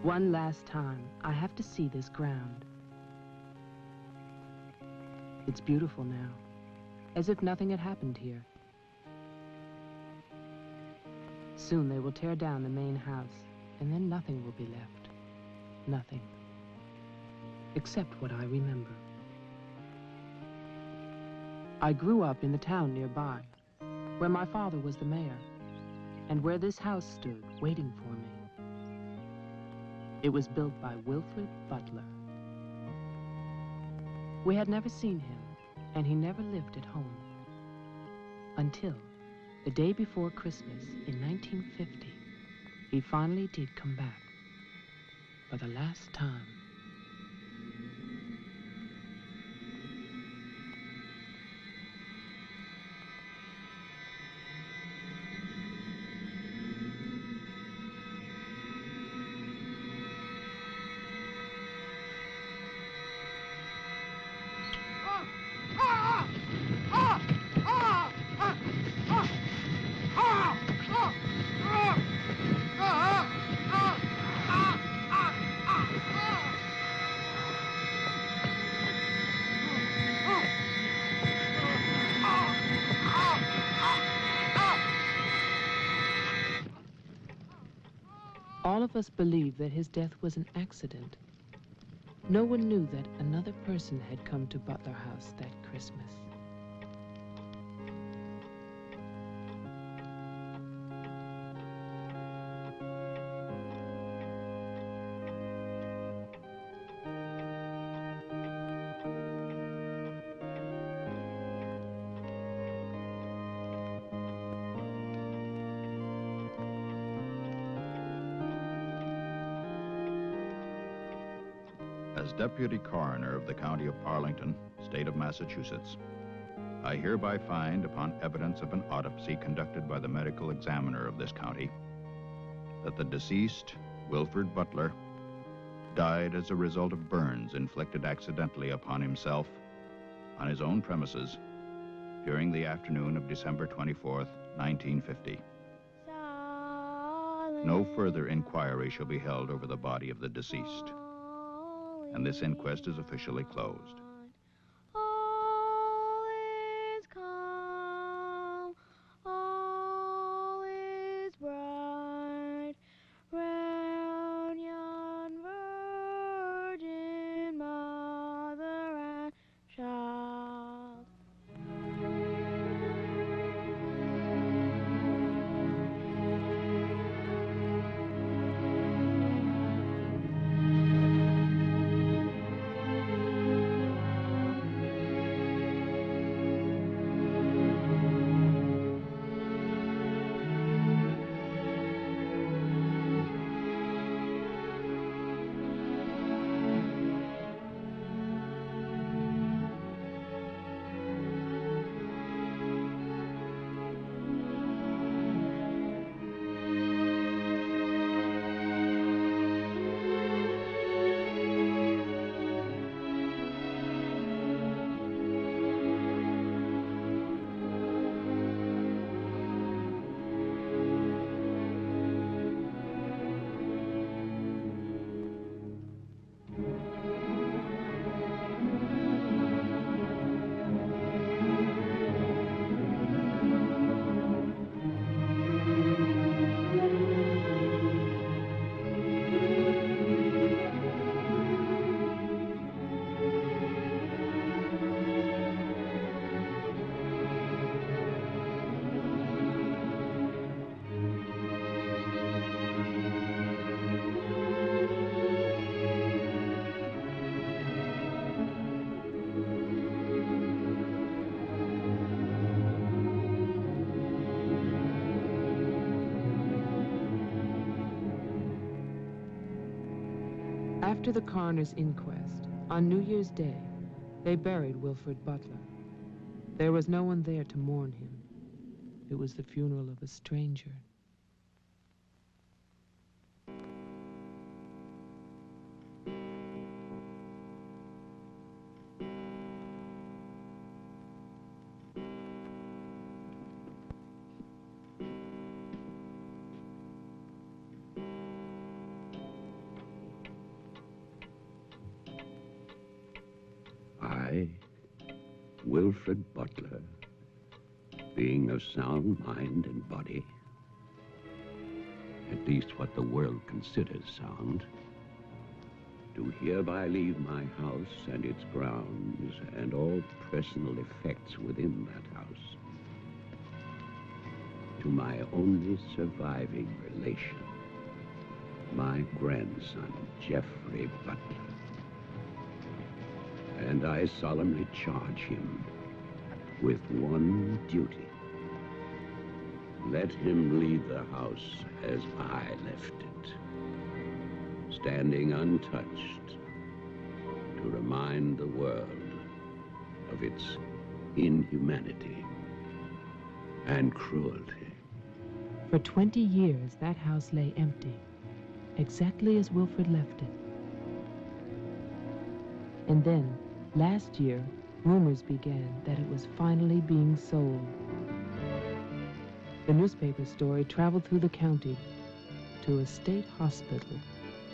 One last time, I have to see this ground. It's beautiful now, as if nothing had happened here. Soon they will tear down the main house, and then nothing will be left. Nothing. Except what I remember. I grew up in the town nearby, where my father was the mayor, and where this house stood waiting for me. It was built by Wilfred Butler. We had never seen him, and he never lived at home. Until the day before Christmas in 1950, he finally did come back for the last time. All of us believe that his death was an accident. No one knew that another person had come to Butler House that Christmas. As Deputy Coroner of the County of Arlington, State of Massachusetts, I hereby find, upon evidence of an autopsy conducted by the medical examiner of this county, that the deceased, Wilfred Butler, died as a result of burns inflicted accidentally upon himself on his own premises during the afternoon of December 24th, 1950. No further inquiry shall be held over the body of the deceased, and this inquest is officially closed. All is calm, all is bright, round yon virgin mother and child. After the coroner's inquest, on New Year's Day, they buried Wilfred Butler. There was no one there to mourn him. It was the funeral of a stranger. I, Wilfred Butler, being of sound mind and body, at least what the world considers sound, do hereby leave my house and its grounds and all personal effects within that house to my only surviving relation, my grandson, Geoffrey Butler. And I solemnly charge him with one duty. Let him leave the house as I left it, standing untouched to remind the world of its inhumanity and cruelty. For 20 years, that house lay empty, exactly as Wilfred left it. And then, last year, rumors began that it was finally being sold. The newspaper story traveled through the county to a state hospital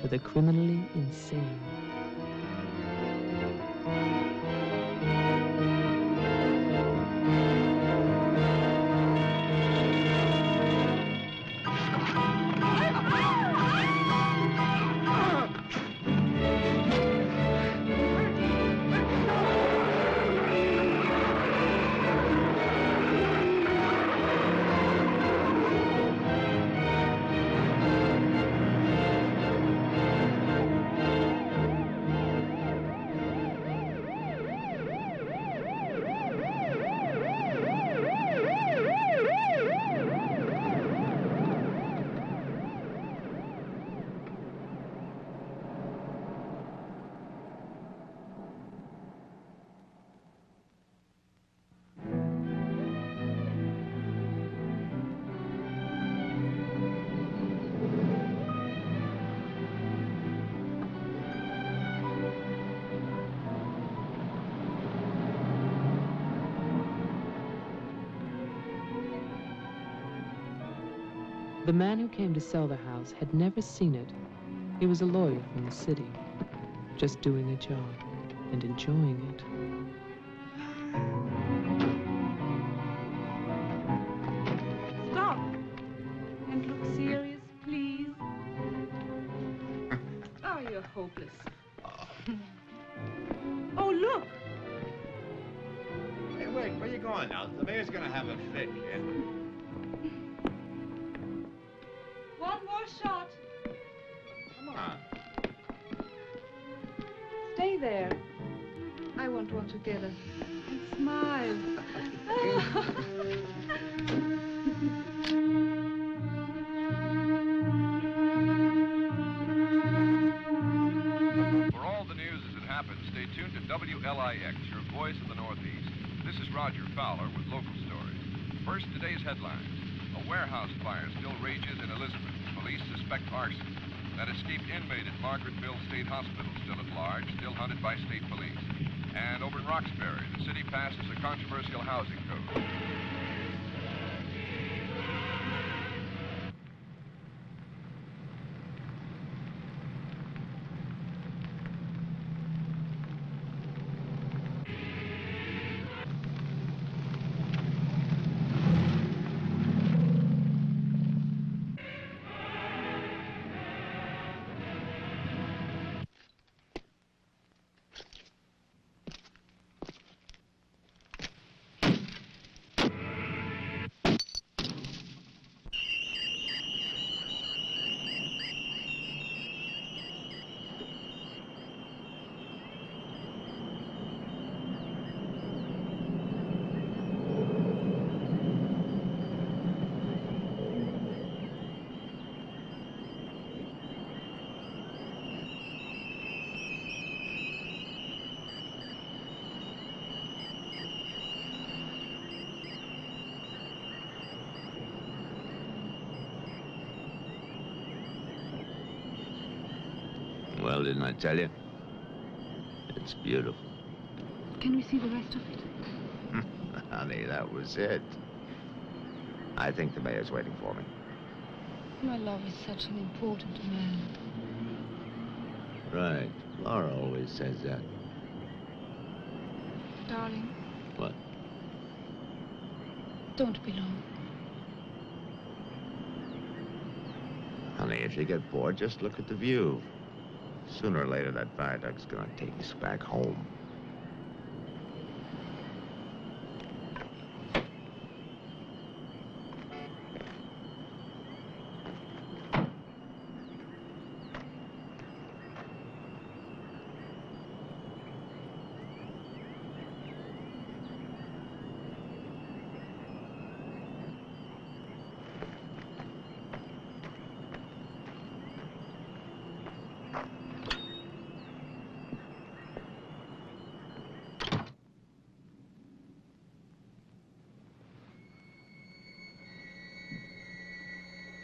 for the criminally insane. The man who came to sell the house had never seen it. He was a lawyer from the city, just doing a job and enjoying it. Stop and look serious, please. Oh, you're hopeless. Oh, look. Hey, wait, where you going now? The mayor's gonna have a fit, kid. One more shot. Come on. Stay there. I want one together. And smile. For all the news as it happens, stay tuned to WLIX, your voice of the Northeast. This is Roger Fowler with local stories. First, today's headlines. A warehouse fire still rages in Elizabeth. Police suspect arson. That escaped inmate at Margaretville State Hospital still at large, still hunted by state police. And over in Roxbury, the city passes a controversial housing code. Well, didn't I tell you? It's beautiful. Can we see the rest of it? Honey, that was it. I think the mayor's waiting for me. My love is such an important man. Right. Laura always says that. Darling, What? don't be long. Honey, if you get bored, just look at the view. Sooner or later, that viaduct's gonna take us back home.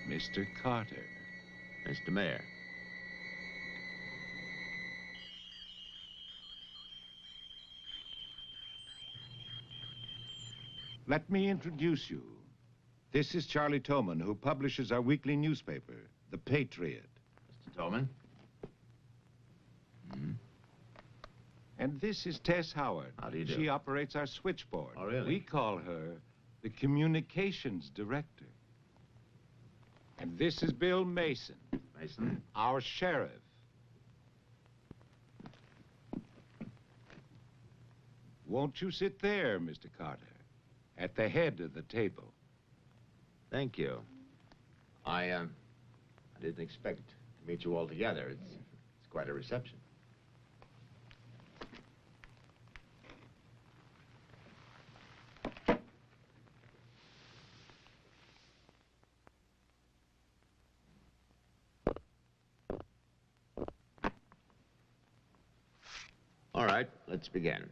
Mr. Carter. Mr. Mayor. Let me introduce you. This is Charlie Toman, who publishes our weekly newspaper, The Patriot. Mr. Tolman. And this is Tess Howard. How do you do? She operates our switchboard. Oh, really? We call her the communications director. And this is Bill Mason, Mason. our sheriff. Won't you sit there, Mr. Carter, at the head of the table? Thank you. I didn't expect to meet you all together. It's quite a reception. All right, let's begin.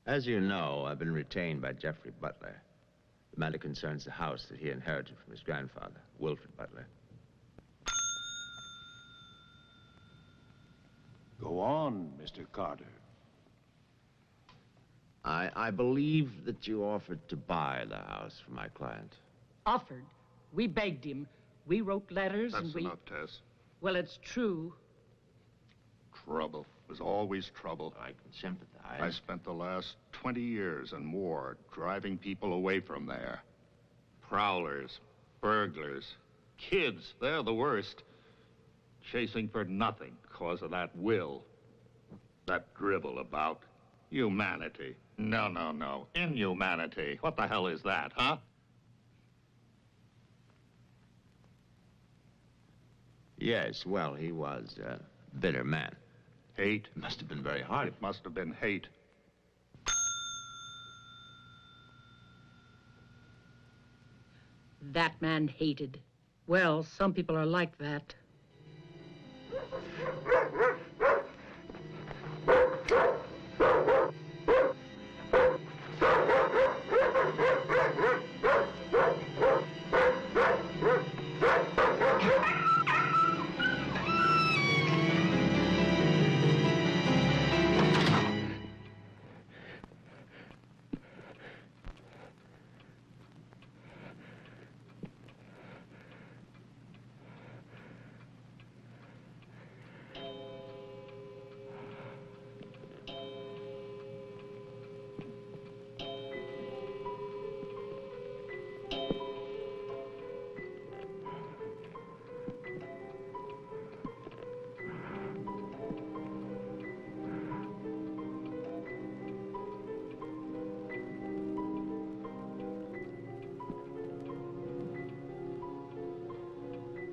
As you know, I've been retained by Jeffrey Butler. The matter concerns the house that he inherited from his grandfather, Wilfred Butler. Go on, Mr. Carter. I believe that you offered to buy the house for my client. Offered. We begged him. We wrote letters and That's we... enough, Tess. Well, it's true. Trouble. There's always trouble. I can sympathize. I spent the last 20 years and more driving people away from there. Prowlers, burglars, kids, they're the worst. Chasing for nothing because of that will. That dribble about humanity. No. Inhumanity. What the hell is that, huh? Yes, well, he was a bitter man. Hate. It must have been very hard. It must have been hate. That man hated. Well, some people are like that.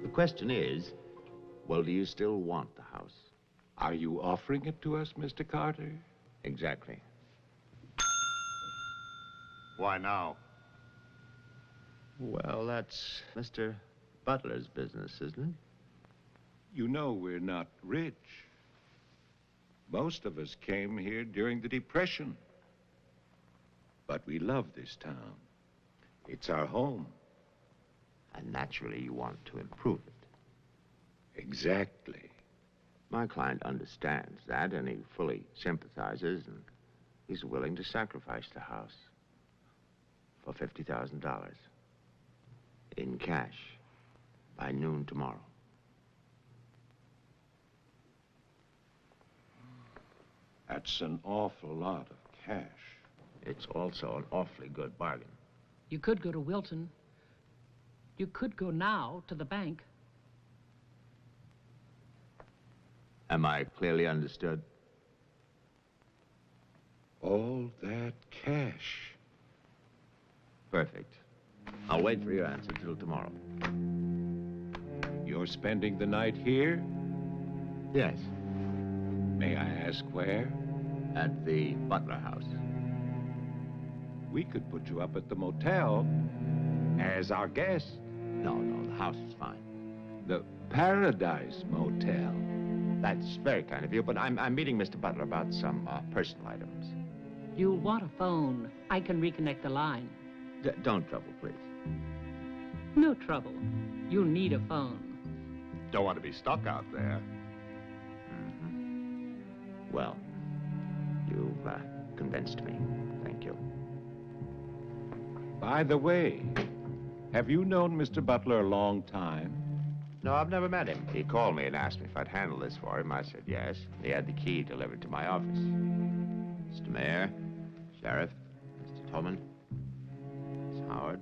The question is, well, do you still want the house? Are you offering it to us, Mr. Carter? Exactly. Why now? Well, that's Mr. Butler's business, isn't it? You know we're not rich. Most of us came here during the Depression. But we love this town. It's our home. And naturally, you want to improve it. Exactly. My client understands that, and he fully sympathizes, and he's willing to sacrifice the house for $50,000 in cash by noon tomorrow. That's an awful lot of cash. It's also an awfully good bargain. You could go to Wilton. You could go now to the bank. Am I clearly understood? All that cash. Perfect. I'll wait for your answer till tomorrow. You're spending the night here? Yes. May I ask where? At the Butler House. We could put you up at the motel as our guest. No, the house is fine. The Paradise Motel. That's very kind of you, but I'm meeting Mr. Butler about some personal items. You'll want a phone. I can reconnect the line. Don't trouble, please. No trouble. You'll need a phone. Don't want to be stuck out there. Mm-hmm. Well, you've convinced me. Thank you. By the way, have you known Mr. Butler a long time? No, I've never met him. He called me and asked me if I'd handle this for him. I said yes. He had the key delivered to my office. Mr. Mayor, Sheriff, Mr. Tolman, Miss Howard,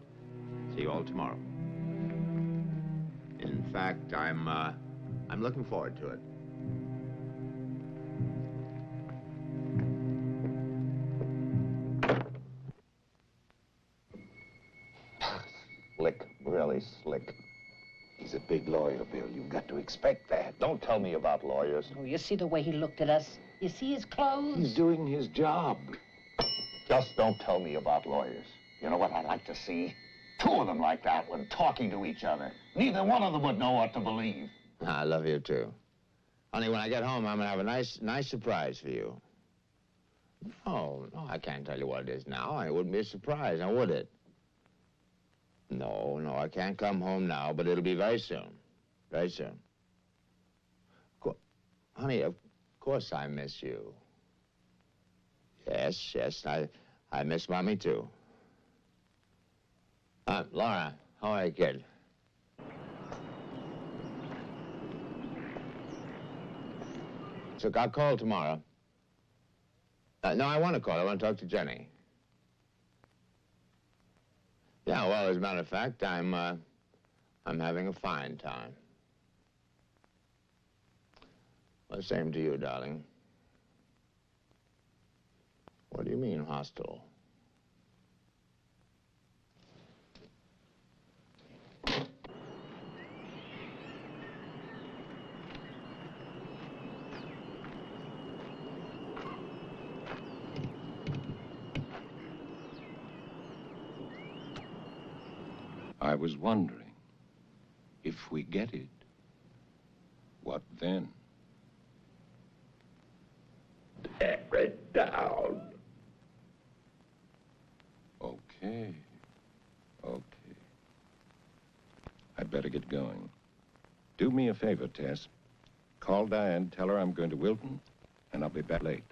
see you all tomorrow. In fact, I'm looking forward to it. Slick, really slick. He's a big lawyer, Bill. You've got to expect that. Don't tell me about lawyers. Oh, you see the way he looked at us? You see his clothes? He's doing his job. Just don't tell me about lawyers. You know what I'd like to see? Two of them like that one talking to each other. Neither one of them would know what to believe. I love you, too. Honey, when I get home, I'm going to have a nice surprise for you. No, I can't tell you what it is now. It wouldn't be a surprise, now would it? No, I can't come home now, but it'll be very soon. Very soon. Honey, of course I miss you. Yes, I miss Mommy, too. Laura, how are you, kid? So I'll call tomorrow. No, I want to call. I want to talk to Jenny. Yeah, well, as a matter of fact, I'm having a fine time. Well, same to you, darling. What do you mean, hostile? I was wondering, if we get it, what then? Tear it down. Okay. I'd better get going. Do me a favor, Tess. Call Diane, tell her I'm going to Wilton, and I'll be back late.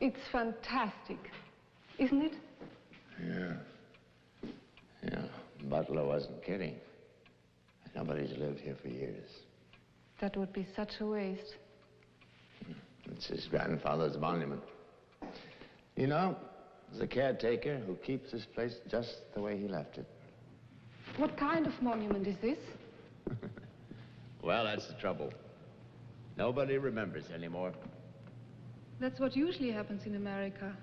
It's fantastic, isn't it? Yeah. Butler wasn't kidding. Nobody's lived here for years. That would be such a waste. It's his grandfather's monument. You know, there's a caretaker who keeps this place just the way he left it. What kind of monument is this? Well, that's the trouble. Nobody remembers anymore. That's what usually happens in America.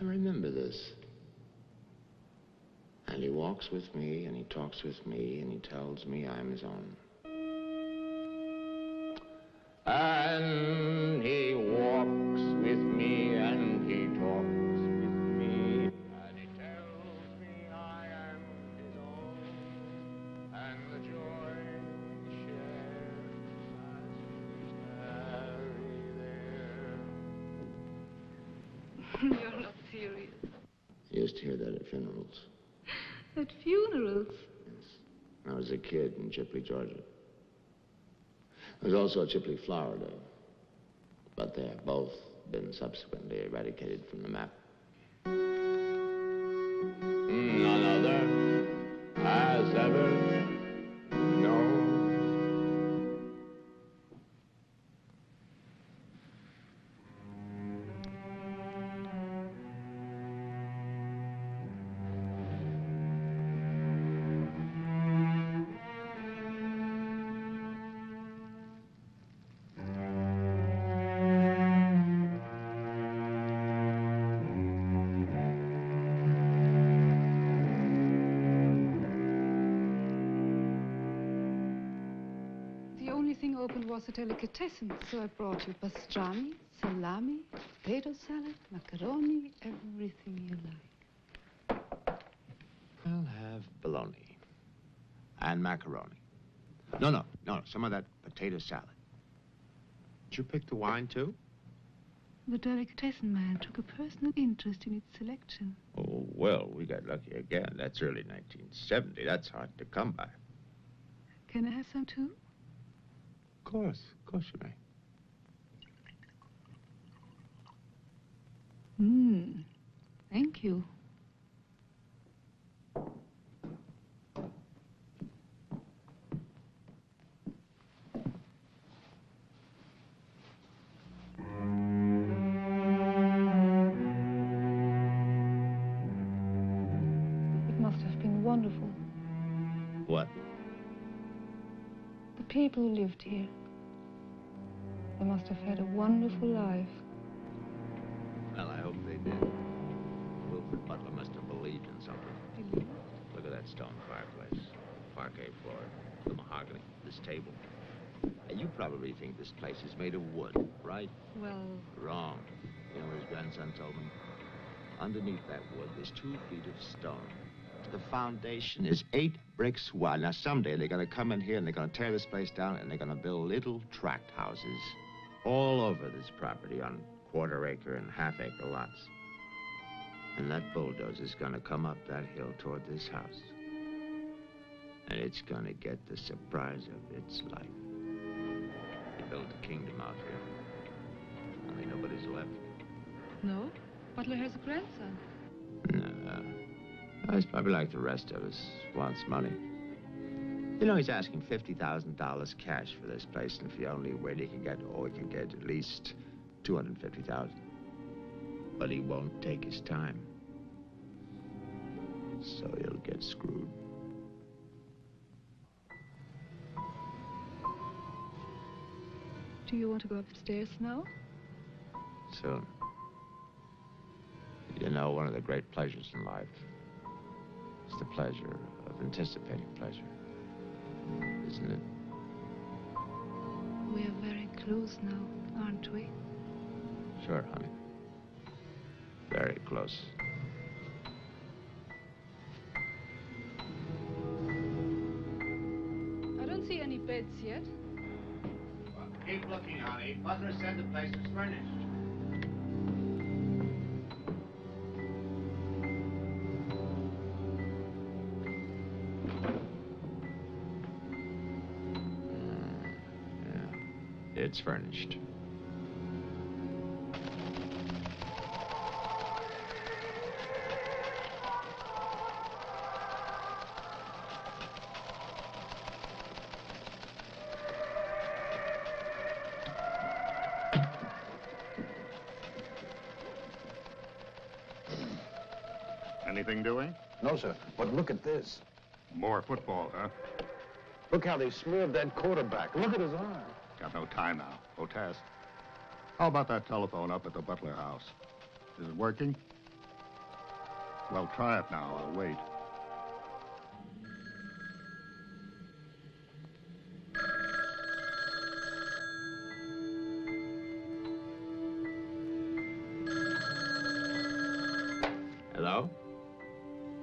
I remember this. And he walks with me, and he talks with me, and he tells me I'm his own. And he walks with me, and he talks with me, and he tells me I am his own, and the joy we share as we tarry there. You're not serious. I used to hear that at funerals. At funerals? Yes. I was a kid in Chipley, Georgia. There was also a Chipley, Florida, but they have both been subsequently eradicated from the map. None other has ever known. Was a delicatessen, so I brought you pastrami, salami, potato salad, macaroni, everything you like. I'll have bologna and macaroni. No, some of that potato salad. Did you pick the wine, too? The delicatessen man took a personal interest in its selection. Oh, well, we got lucky again. That's early 1970. That's hard to come by. Can I have some, too? Of course you may. Thank you. It must have been wonderful. What? The people who lived here. They must have had a wonderful life. Well, I hope they did. Wilfred Butler must have believed in something. Believed? Look at that stone fireplace, parquet floor, the mahogany, this table. And you probably think this place is made of wood, right? Well... Wrong. You know what his grandson told me? Underneath that wood, there's 2 feet of stone. The foundation is 8 bricks wide. Now, someday they're going to come in here and they're going to tear this place down and they're going to build little tract houses all over this property on quarter-acre and half-acre lots. And that bulldozer's going to come up that hill toward this house. And it's going to get the surprise of its life. They built a kingdom out here. Only nobody's left. No? Butler has a grandson. No. He's probably like the rest of us, wants money. You know, he's asking $50,000 cash for this place, and if he only wait, he can get at least $250,000. But he won't take his time. So he'll get screwed. Do you want to go upstairs now? Soon. You know, one of the great pleasures in life is the pleasure of anticipating pleasure. Isn't it? We are very close now, aren't we? Sure, honey. Very close. I don't see any beds yet. Well, keep looking, honey. Butler said the place was furnished. It's furnished. Anything doing? No, sir. But look at this. More football, huh? Look how they smeared that quarterback. Look at his arm. Got no time now. Otez. How about that telephone up at the Butler house? Is it working? Well, try it now. I'll wait. Hello?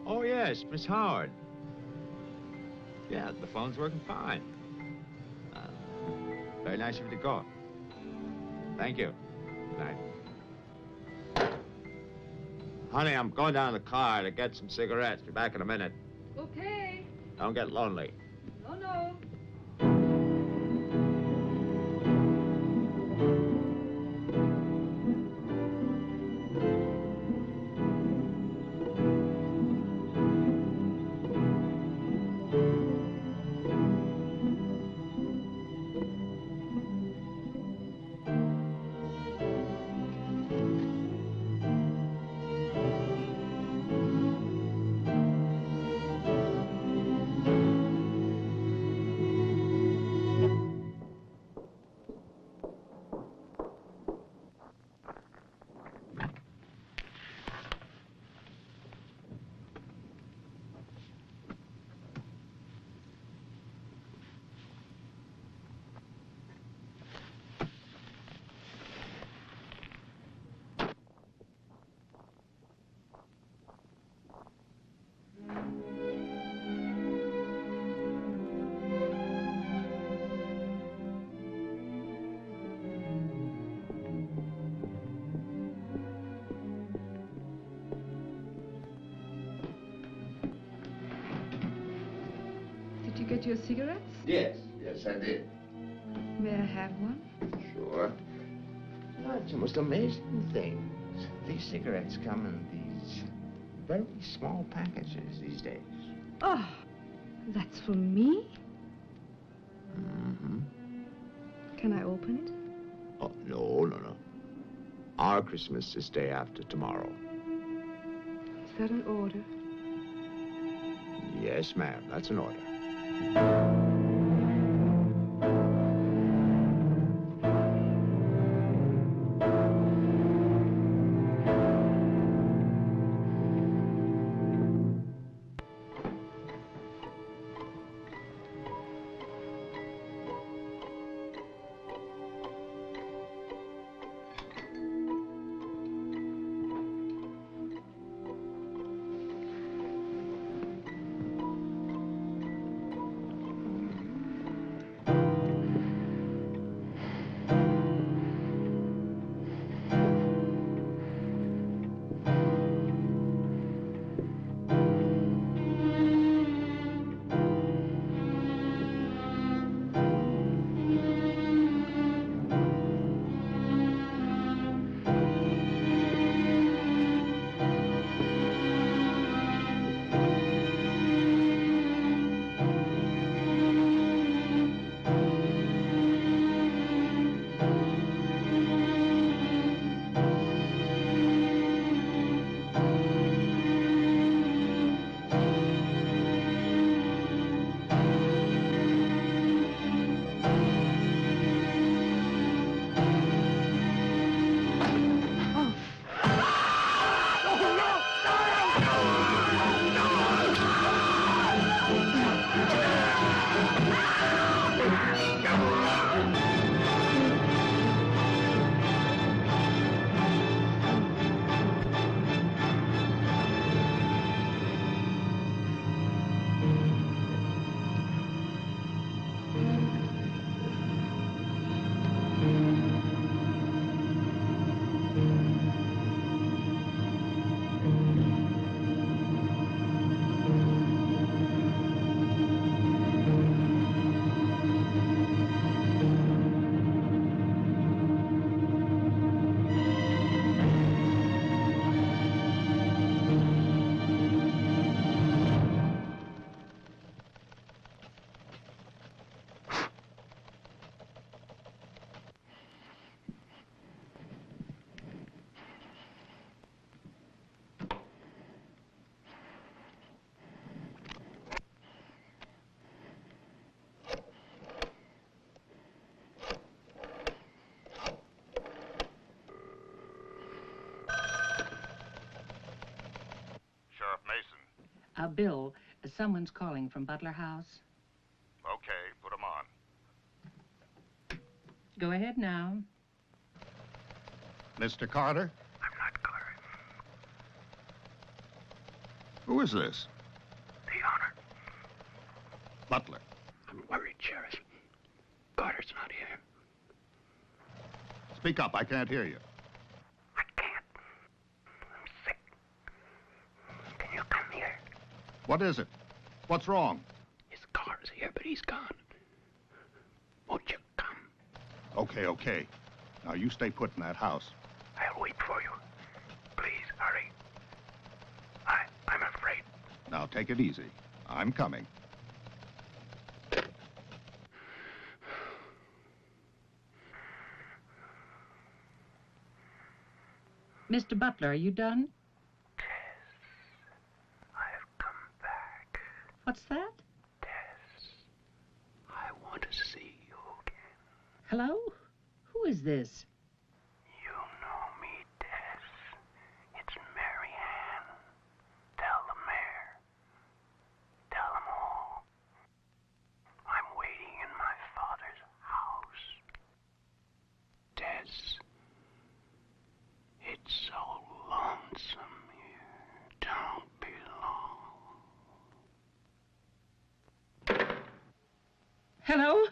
Oh, yes, Miss Howard. Yeah, the phone's working fine. Very nice of you to call. Thank you. Good night. Honey, I'm going down to the car to get some cigarettes. Be back in a minute. Okay. Don't get lonely. No, no. Did you get your cigarettes? Yes, I did. May I have one? Sure. Oh, it's the most amazing things. These cigarettes come in these very small packages these days. Oh, that's for me? Mm-hmm. Can I open it? Oh, no. Our Christmas is day after tomorrow. Is that an order? Yes, ma'am, that's an order. Bill, someone's calling from Butler House. Okay, put him on. Go ahead now. Mr. Carter? I'm not Carter. Who is this? The owner. Butler. I'm worried, Sheriff. Carter's not here. Speak up, I can't hear you. I can't. I'm sick. Can you come here? What is it? What's wrong? His car's here, but he's gone. Won't you come? Okay, okay. Now you stay put in that house. I'll wait for you. Please, hurry. I'm afraid. Now take it easy. I'm coming. Mr. Butler, are you done? Tess, I've come back. What's that? Tess, I want to see you again. Hello? Who is this? You know me, Tess. It's Mary Ann. Tell the mayor. Tell them all. I'm waiting in my father's house. Tess, it's so lonesome here. Don't be long. Hello?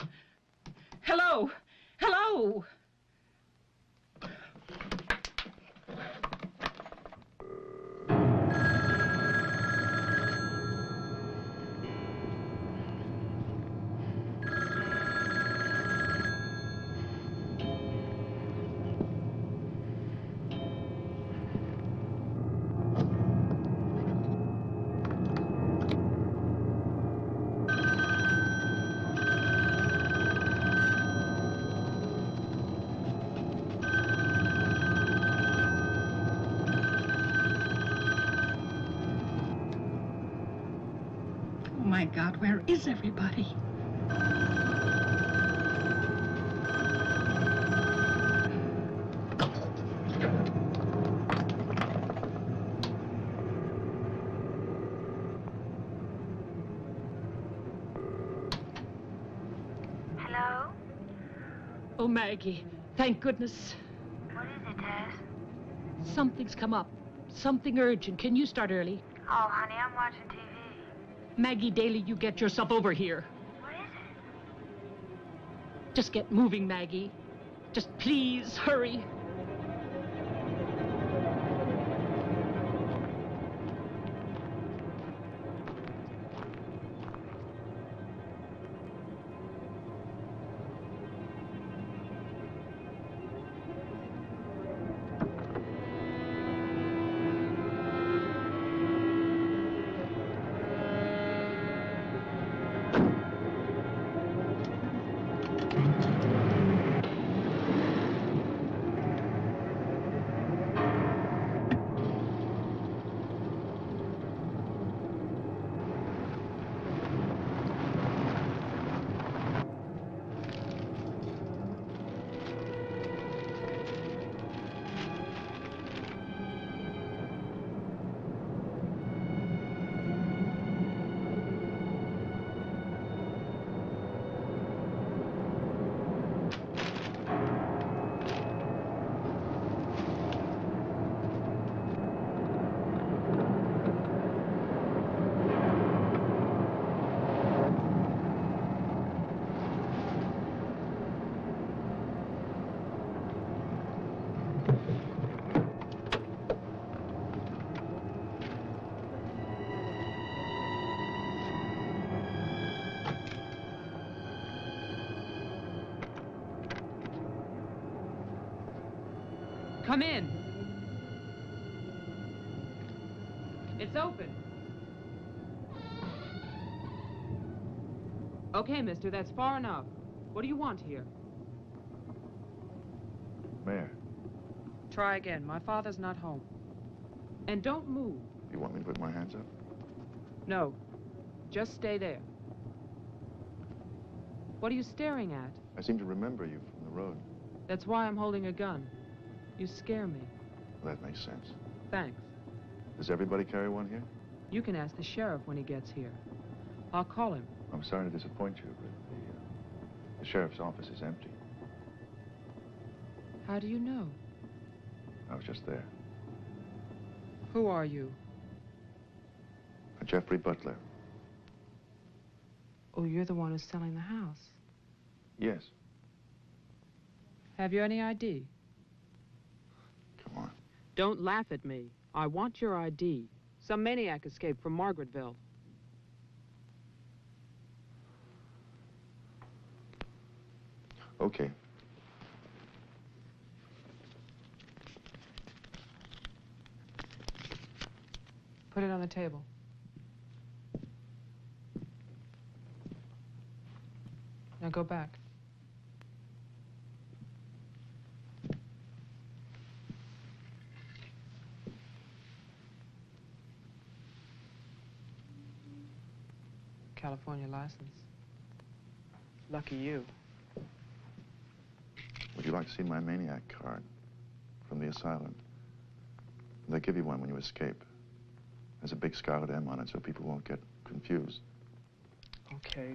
Hello? Hello? Oh, my God, where is everybody? Hello? Oh, Maggie, thank goodness. What is it, Tess? Something's come up. Something urgent. Can you start early? Oh, honey, I'm watching TV. Maggie Daly, you get yourself over here. What is it? Just get moving, Maggie. Just please hurry. Come in. It's open. Okay, mister, that's far enough. What do you want here? Mayor, Try again. My father's not home. And don't move. you want me to put my hands up? No. Just stay there. What are you staring at? I seem to remember you from the road. That's why I'm holding a gun. You scare me. Well, that makes sense. Thanks. Does everybody carry one here? You can ask the sheriff when he gets here. I'll call him. I'm sorry to disappoint you, but the sheriff's office is empty. How do you know? I was just there. Who are you? Jeffrey Butler. Oh, you're the one who's selling the house. Yes. Have you any ID? Come on. Don't laugh at me. I want your ID. Some maniac escaped from Margaretville. Okay. Put it on the table. Now go back. California license. Lucky you. Would you like to see my maniac card from the asylum? They give you one when you escape. There's a big scarlet M on it so people won't get confused. Okay.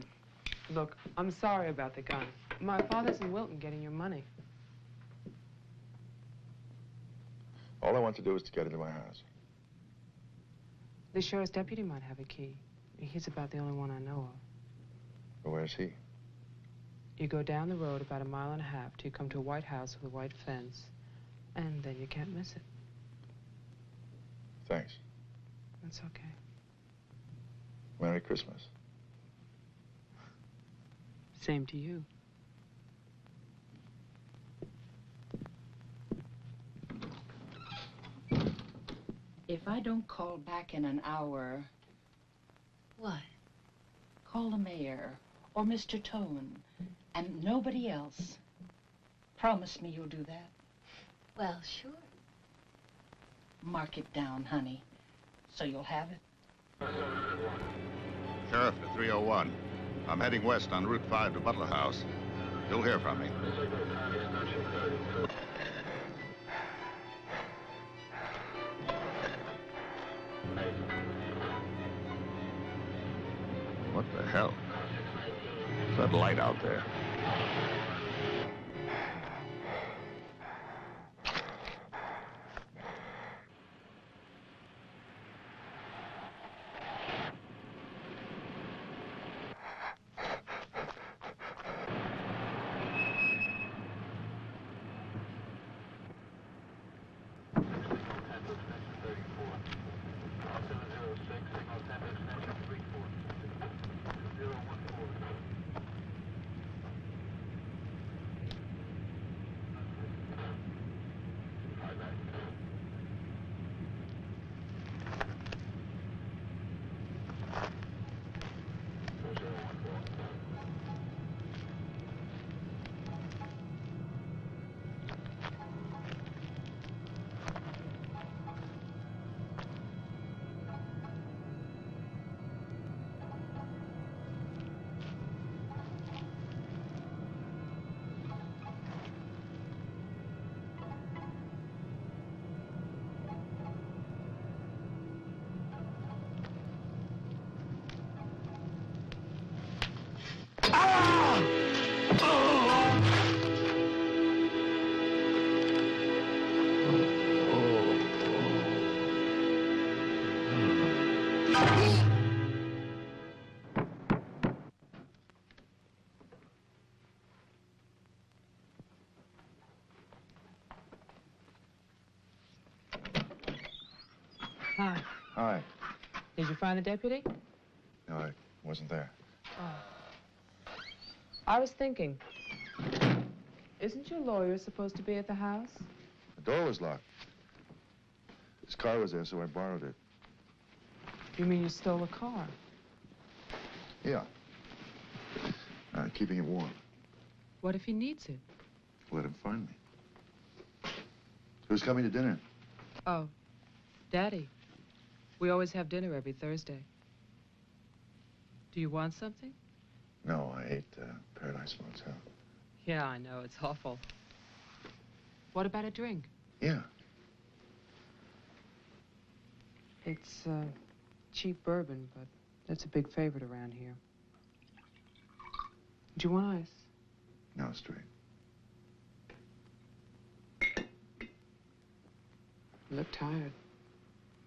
Look, I'm sorry about the gun. My father's in Wilton getting your money. All I want to do is to get into my house. The sheriff's deputy might have a key. He's about the only one I know of. Well, where's he? You go down the road about 1.5 miles till you come to a white house with a white fence, and then you can't miss it. Thanks. That's okay. Merry Christmas. Same to you. If I don't call back in an hour... What? Call the mayor or Mr. Tone and nobody else. Promise me you'll do that. Well, sure. Mark it down, honey, so you'll have it. Sheriff to 301. I'm heading west on Route 5 to Butler House. You'll hear from me. What the hell? What's that light out there? Hi. Hi. Did you find the deputy? No, I wasn't there. Oh. I was thinking, isn't your lawyer supposed to be at the house? The door was locked. His car was there, so I borrowed it. You mean you stole a car? Yeah. Keeping it warm. What if he needs it? Let him find me. Who's coming to dinner? Oh, Daddy. We always have dinner every Thursday. Do you want something? No, I ate Paradise Motel. Yeah, I know. It's awful. What about a drink? Yeah. It's cheap bourbon, but that's a big favorite around here. Do you want ice? No, straight. You look tired.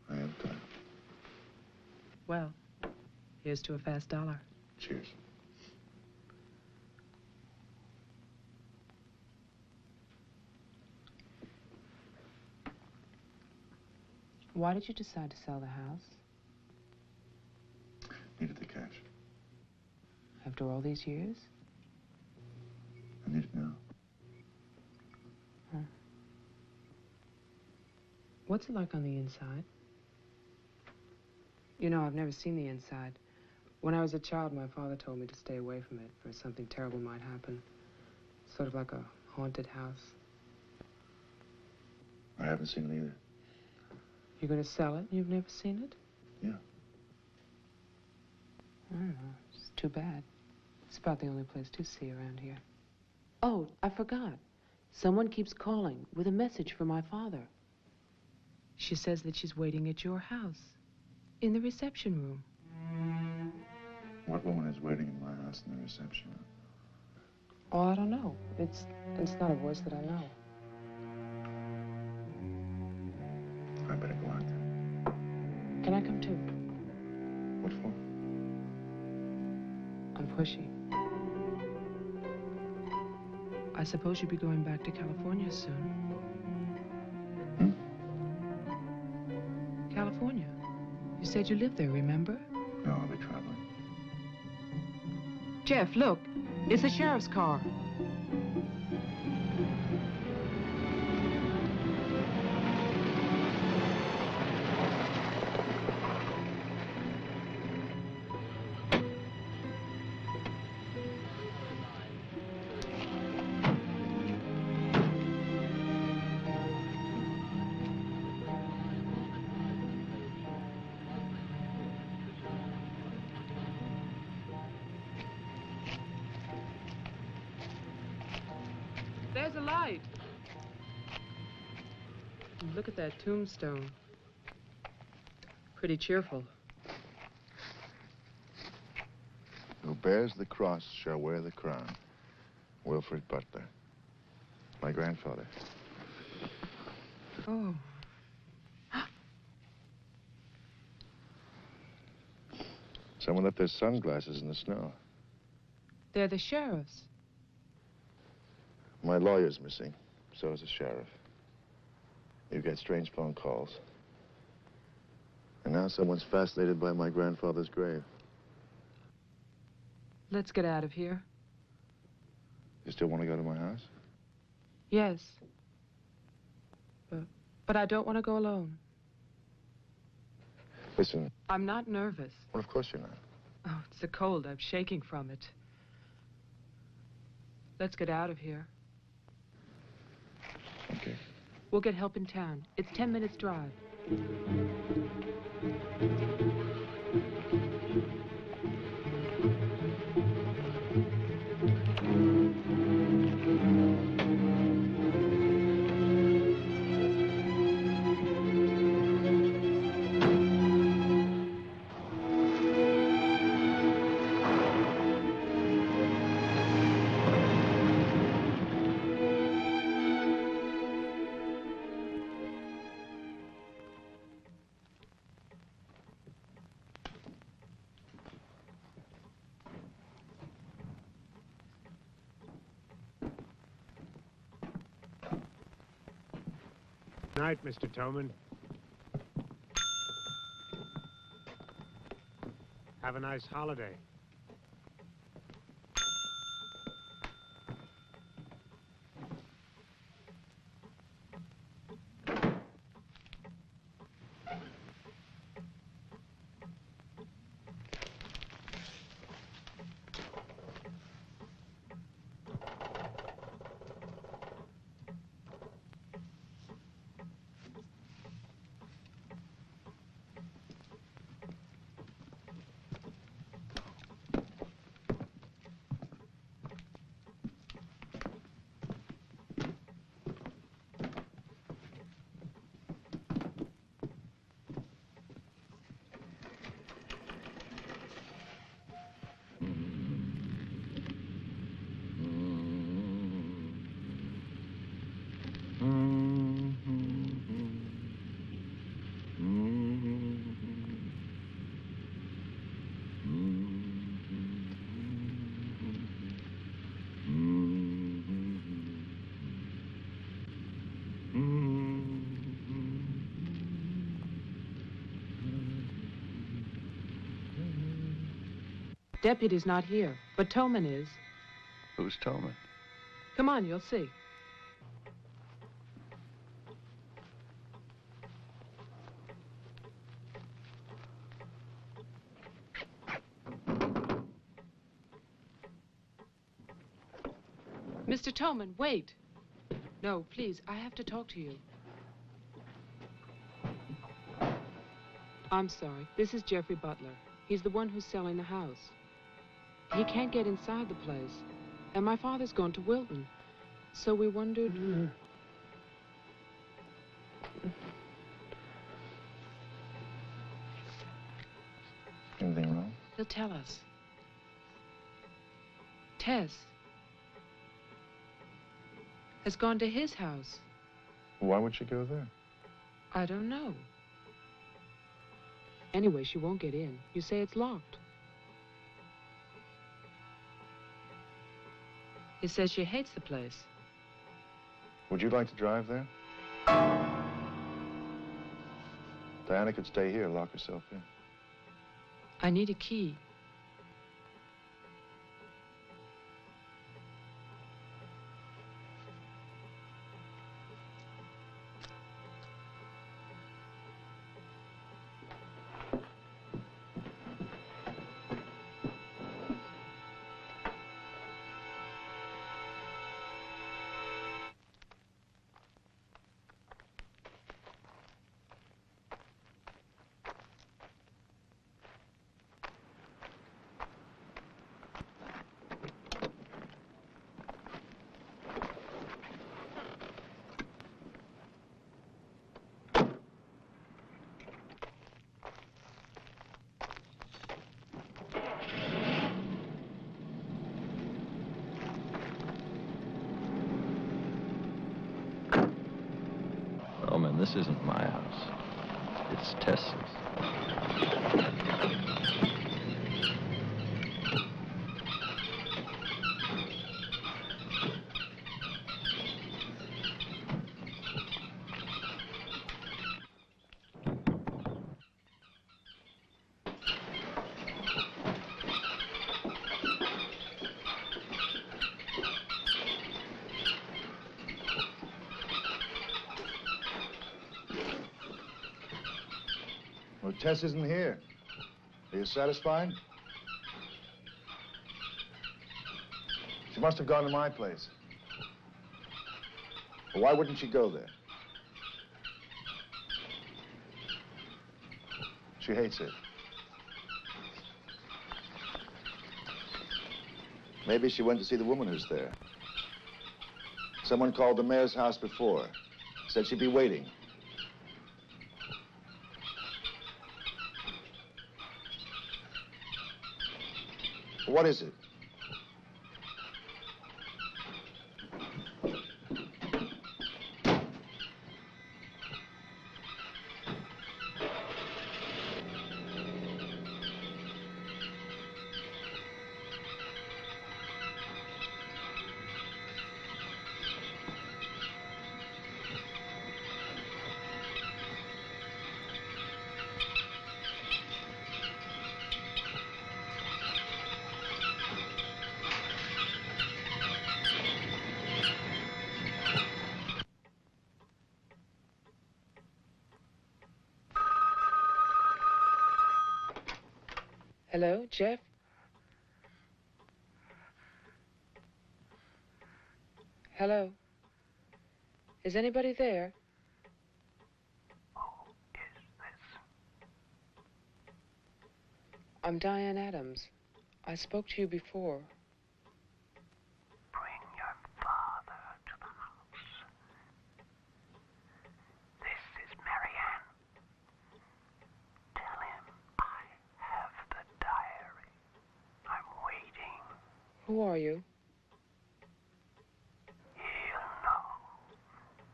I am tired. Well, here's to a fast dollar. Cheers. Why did you decide to sell the house? Needed the cash. After all these years? I need it now. Huh. What's it like on the inside? You know, I've never seen the inside. When I was a child, my father told me to stay away from it, for something terrible might happen. Sort of like a haunted house. I haven't seen it either. You're going to sell it? You've never seen it? Yeah. I don't know. It's too bad. It's about the only place to see around here. Oh, I forgot. Someone keeps calling with a message for my father. She says that she's waiting at your house, in the reception room. What woman is waiting in my house in the reception room? Oh, I don't know. It's not a voice that I know. I better go out then. Can I come too? What for? I'm pushy. I suppose you'll be going back to California soon. California? You said you lived there, remember? No, I'll be traveling. Jeff, look. It's the sheriff's car. There's a light. Look at that tombstone. Pretty cheerful. Who bears the cross shall wear the crown. Wilfred Butler. My grandfather. Oh. Someone left their sunglasses in the snow. They're the sheriff's. My lawyer's missing. So is the sheriff. You get strange phone calls. And now someone's fascinated by my grandfather's grave. Let's get out of here. You still want to go to my house? Yes. But I don't want to go alone. Listen. I'm not nervous. Well, of course you're not. Oh, it's the cold. I'm shaking from it. Let's get out of here. Okay. We'll get help in town. It's 10 minutes drive. Night, Mr. Toman. Have a nice holiday. Deputy's not here, but Toman is. Who's Toman? Come on, you'll see. Mr. Toman, wait. No, please, I have to talk to you. I'm sorry. This is Jeffrey Butler. He's the one who's selling the house. He can't get inside the place. And my father's gone to Wilton. So we wondered... Anything wrong? He'll tell us. Tess has gone to his house. Why would she go there? I don't know. Anyway, she won't get in. You say it's locked. He says she hates the place. Would you like to drive there? Diana could stay here, lock herself in. I need a key. Oh, man, this isn't my house. It's Tess's. Well, Tess isn't here. Are you satisfied? She must have gone to my place. Well, why wouldn't she go there? She hates it. Maybe she went to see the woman who's there. Someone called the mayor's house before. Said she'd be waiting. What is it? Hello, Jeff? Hello? Is anybody there? Who is this? I'm Diane Adams. I spoke to you before. Bring your father to the house. This is Marianne. Tell him I have the diary. I'm waiting. Who are you? He'll know.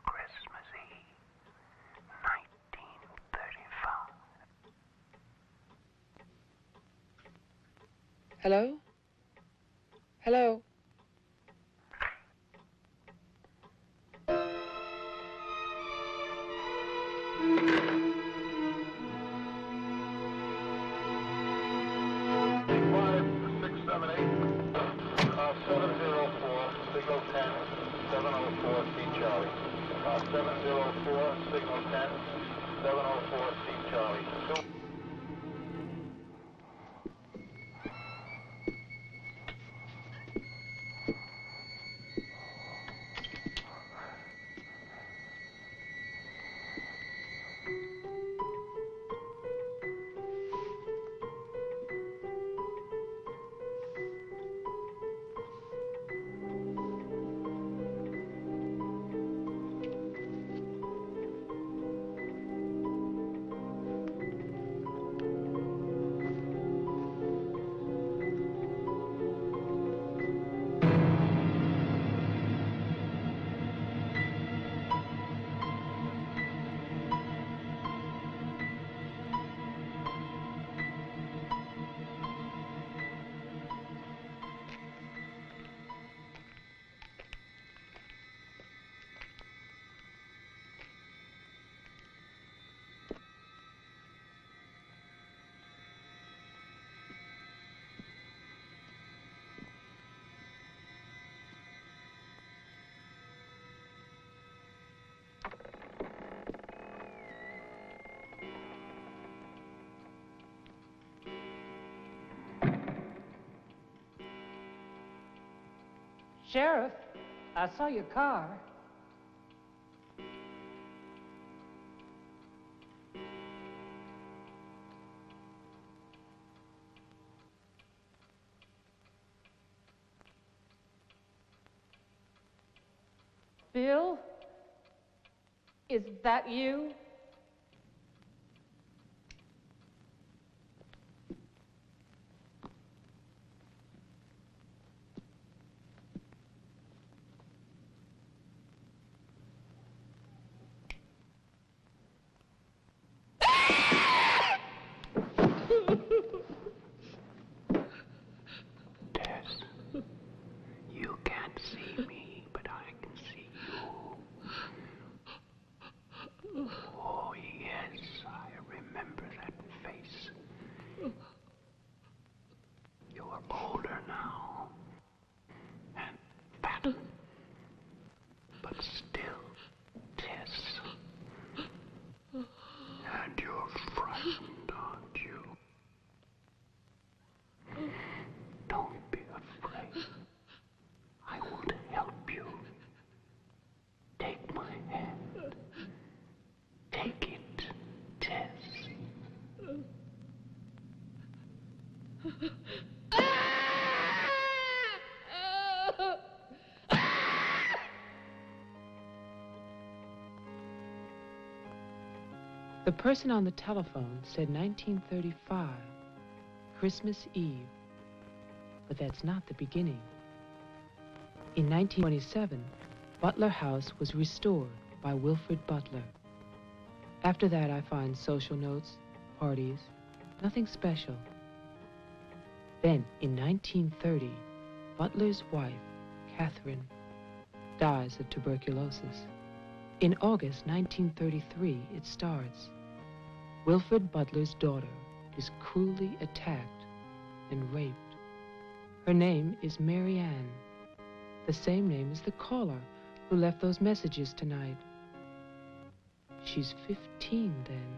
Christmas Eve, 1935. Hello? Hello? Be quiet. The 704 C Charlie. 704, signal 10, 704 C Charlie. Sheriff, I saw your car. Bill? Is that you? You can't see me, but I can see you. Oh, yes, I remember that face. You're older now, and fat, but still Tess. And you're frightened, aren't you? Don't be afraid. I want to help you. Take my hand. Take it, Tess. The person on the telephone said 1935, Christmas Eve. But that's not the beginning. In 1927, Butler House was restored by Wilfred Butler. After that, I find social notes, parties, nothing special. Then, in 1930, Butler's wife, Catherine, dies of tuberculosis. In August 1933, it starts. Wilfred Butler's daughter is cruelly attacked and raped. Her name is Mary Ann, the same name as the caller who left those messages tonight. She's 15 then.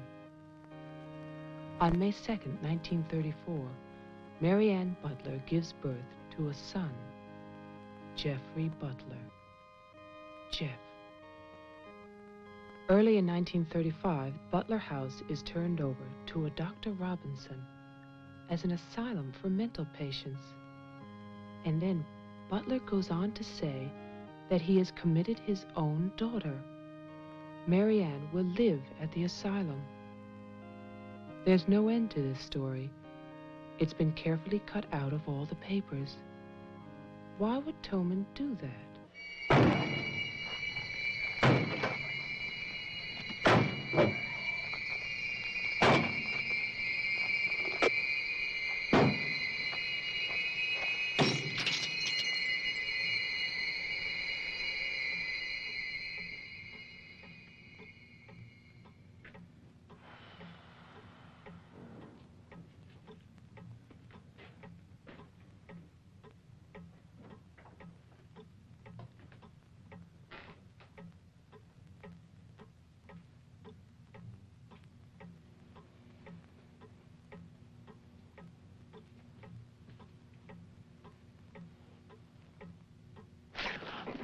On May 2nd, 1934, Mary Ann Butler gives birth to a son, Jeffrey Butler. Jeff. Early in 1935, Butler House is turned over to a Dr. Robinson as an asylum for mental patients. And then Butler goes on to say that he has committed his own daughter. Mary Ann will live at the asylum. There's no end to this story. It's been carefully cut out of all the papers. Why would Toman do that?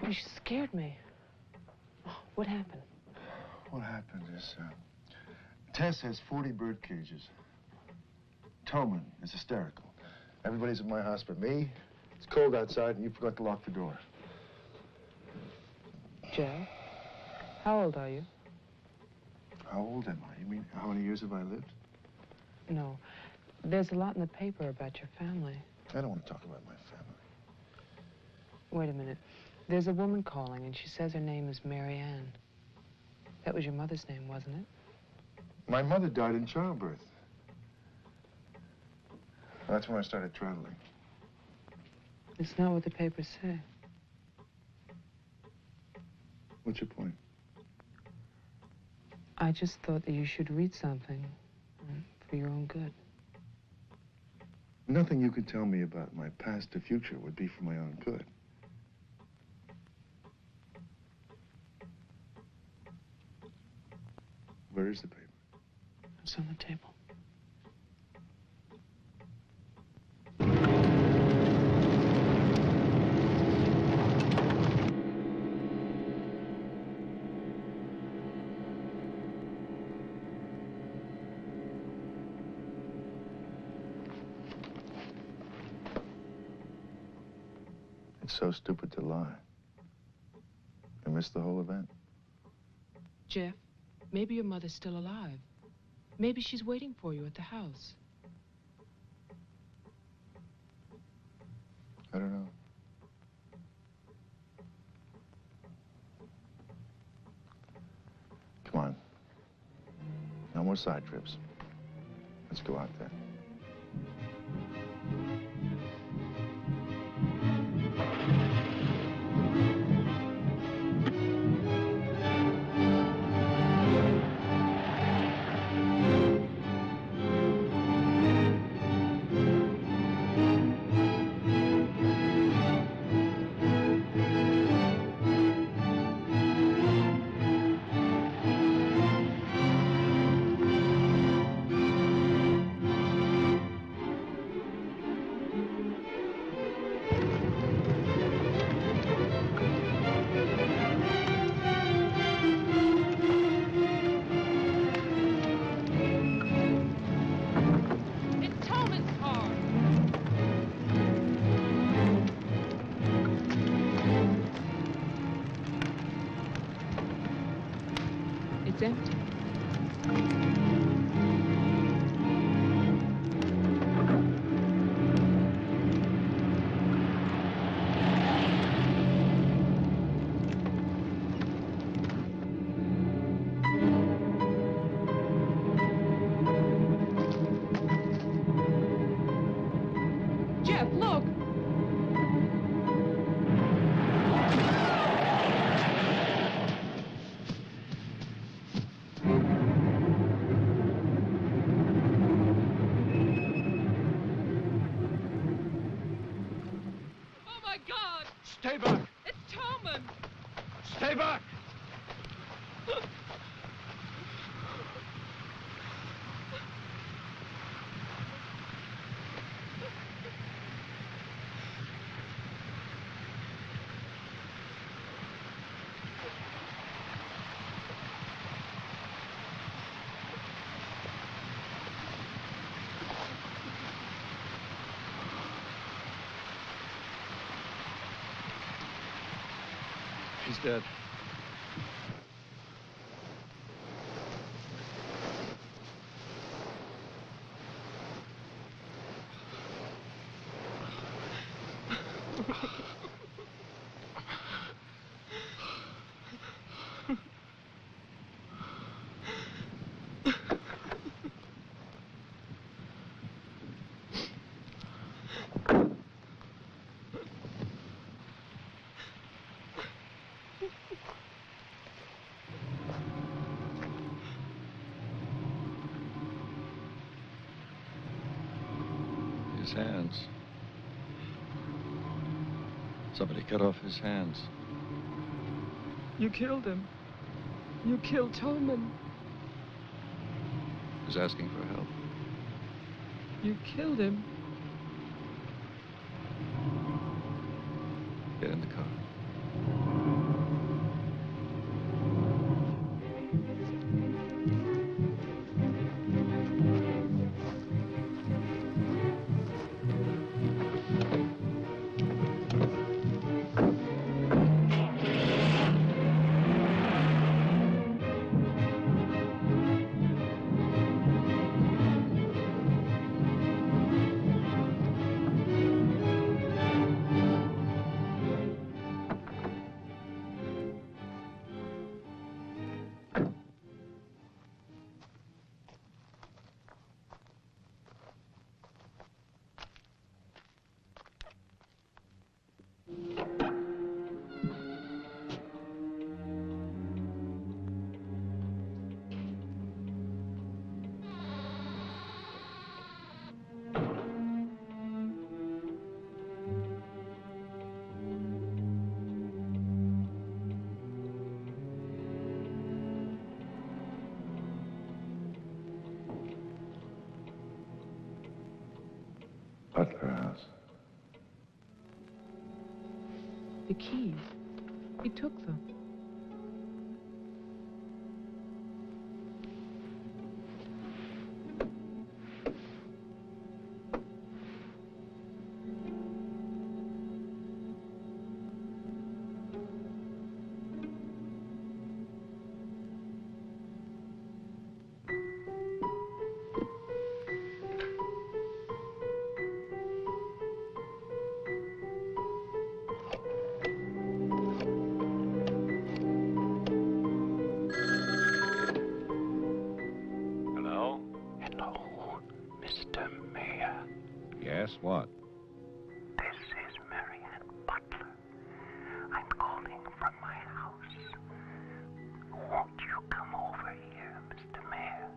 You scared me. Oh, what happened? What happened is, Tess has 40 bird cages. Toman is hysterical. Everybody's at my house but me. It's cold outside, and you forgot to lock the door. Jeff, how old are you? How old am I? You mean, how many years have I lived? No. There's a lot in the paper about your family. I don't want to talk about my family. Wait a minute. There's a woman calling, and she says her name is Mary Ann. That was your mother's name, wasn't it? My mother died in childbirth. That's when I started traveling. It's not what the papers say. What's your point? I just thought that you should read something for your own good. Nothing you could tell me about my past or future would be for my own good. Where is the paper? It's on the table. It's so stupid to lie. I missed the whole event. Jeff, maybe your mother's still alive. Maybe she's waiting for you at the house. I don't know. Come on. No more side trips. Let's go out there. It's empty. Jeff, look! Stay back! It's Toman! Stay back! He's dead. His hands. Somebody cut off his hands. You killed him. You killed Toman. He's asking for help. You killed him. Get in the car. Cutler House. The keys. He took them. Yes, what? This is Marianne Butler. I'm calling from my house. Won't you come over here, Mr. Mayor?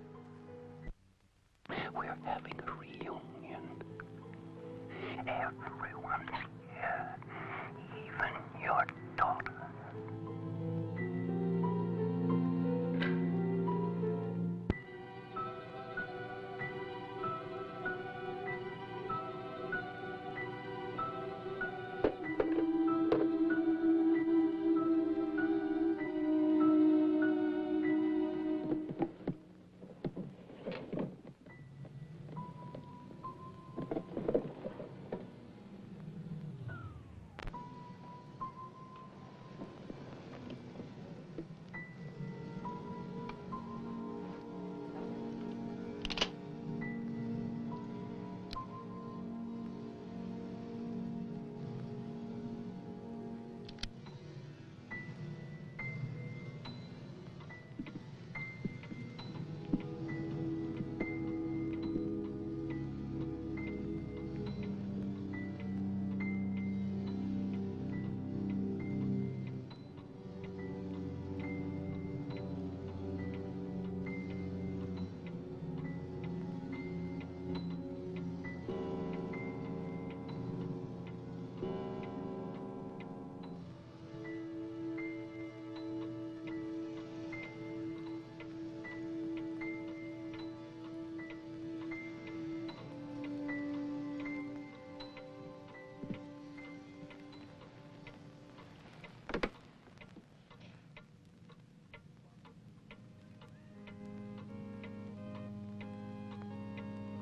We're having a reunion. Everyone's here, even your daughter.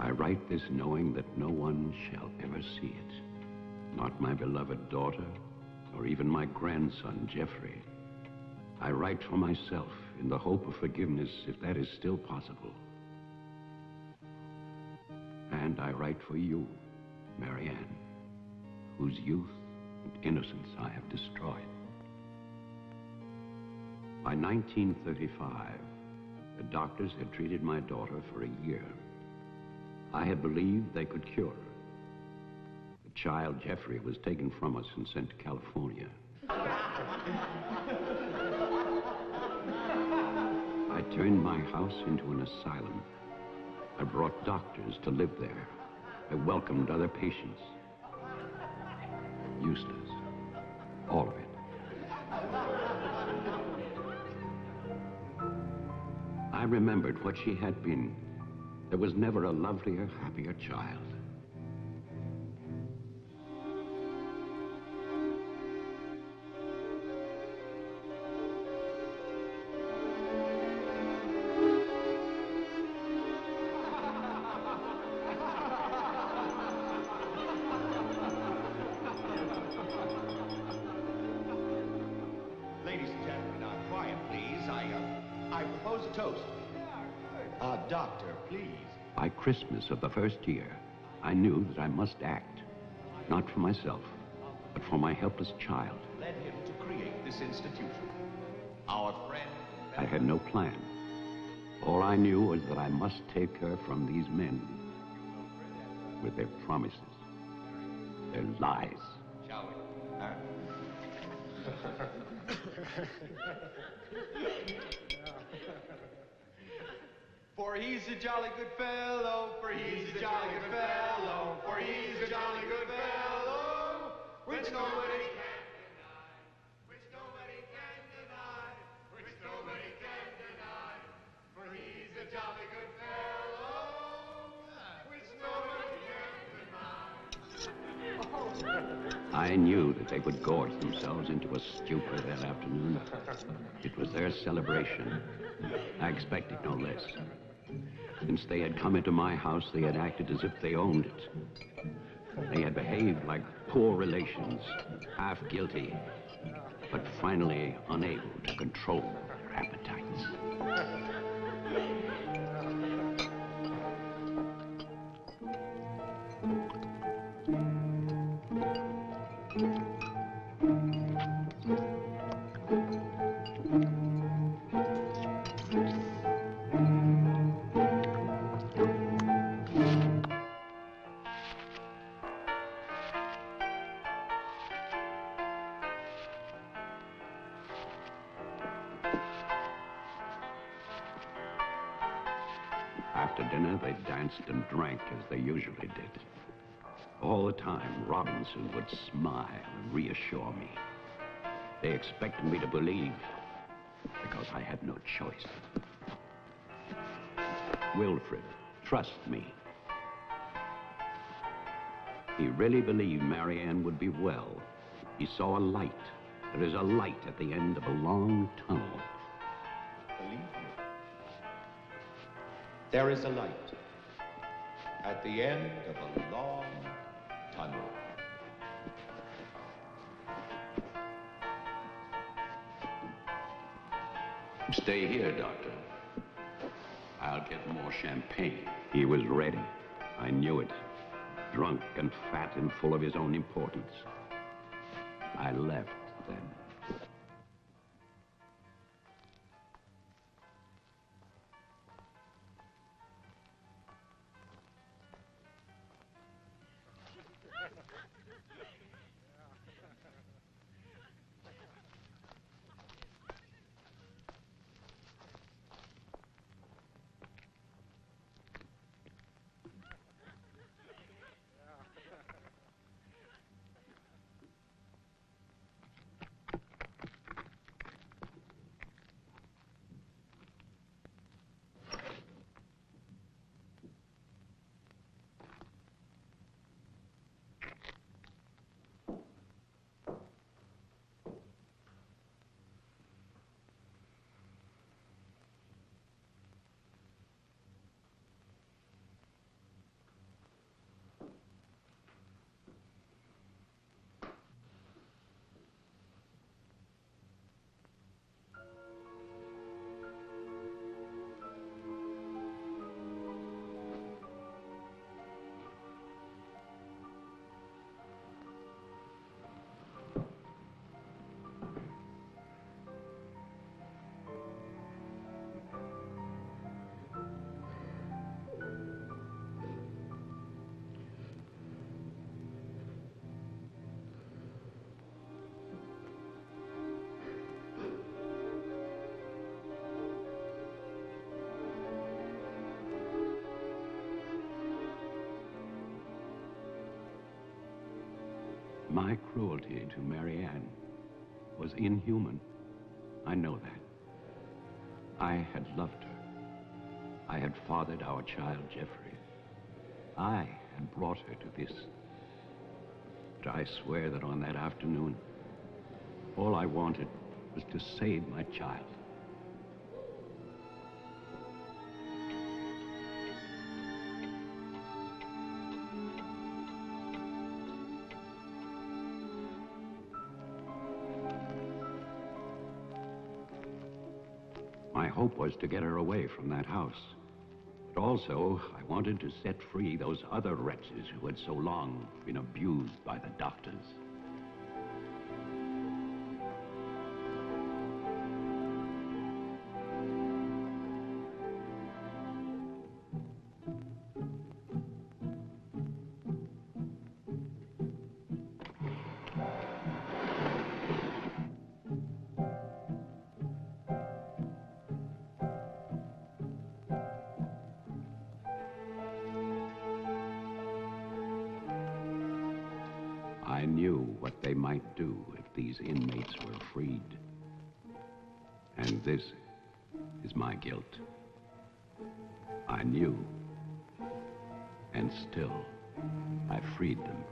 I write this knowing that no one shall ever see it. Not my beloved daughter, or even my grandson, Jeffrey. I write for myself in the hope of forgiveness, if that is still possible. And I write for you, Marianne, whose youth and innocence I have destroyed. By 1935, the doctors had treated my daughter for a year. I had believed they could cure her. The child, Jeffrey, was taken from us and sent to California. I turned my house into an asylum. I brought doctors to live there. I welcomed other patients. Useless. All of it. I remembered what she had been. There was never a lovelier, happier child. Ladies and gentlemen, now quiet, please. I propose a toast. Doctor, please. By Christmas of the first year, I knew that I must act, not for myself, but for my helpless child. Led him to create this institution. Our friend... I had no plan. All I knew was that I must take her from these men with their promises, their lies. Shall we? For he's a jolly good fellow, for he's a jolly good fellow, for he's a jolly good fellow, which nobody can deny, which nobody can deny, which nobody can deny, for he's a jolly good fellow, which nobody can deny. I knew that they would gorge themselves into a stupor that afternoon. It was their celebration. I expected no less. Since they had come into my house, they had acted as if they owned it. They had behaved like poor relations, half guilty, but finally unable to control their appetites. After dinner, they danced and drank as they usually did. All the time, Robinson would smile and reassure me. They expected me to believe, because I had no choice. Wilfred, trust me. He really believed Marianne would be well. He saw a light. There is a light at the end of a long tunnel. Believe me. There is a light at the end of a long tunnel. Stay here, Doctor. I'll get more champagne. He was ready. I knew it. Drunk and fat and full of his own importance. I left then. My cruelty to Marianne was inhuman. I know that. I had loved her. I had fathered our child, Jeffrey. I had brought her to this. But I swear that on that afternoon, all I wanted was to save my child. My hope was to get her away from that house. But also, I wanted to set free those other wretches who had so long been abused by the doctors. I knew what they might do if these inmates were freed. And this is my guilt. I knew, and still I freed them.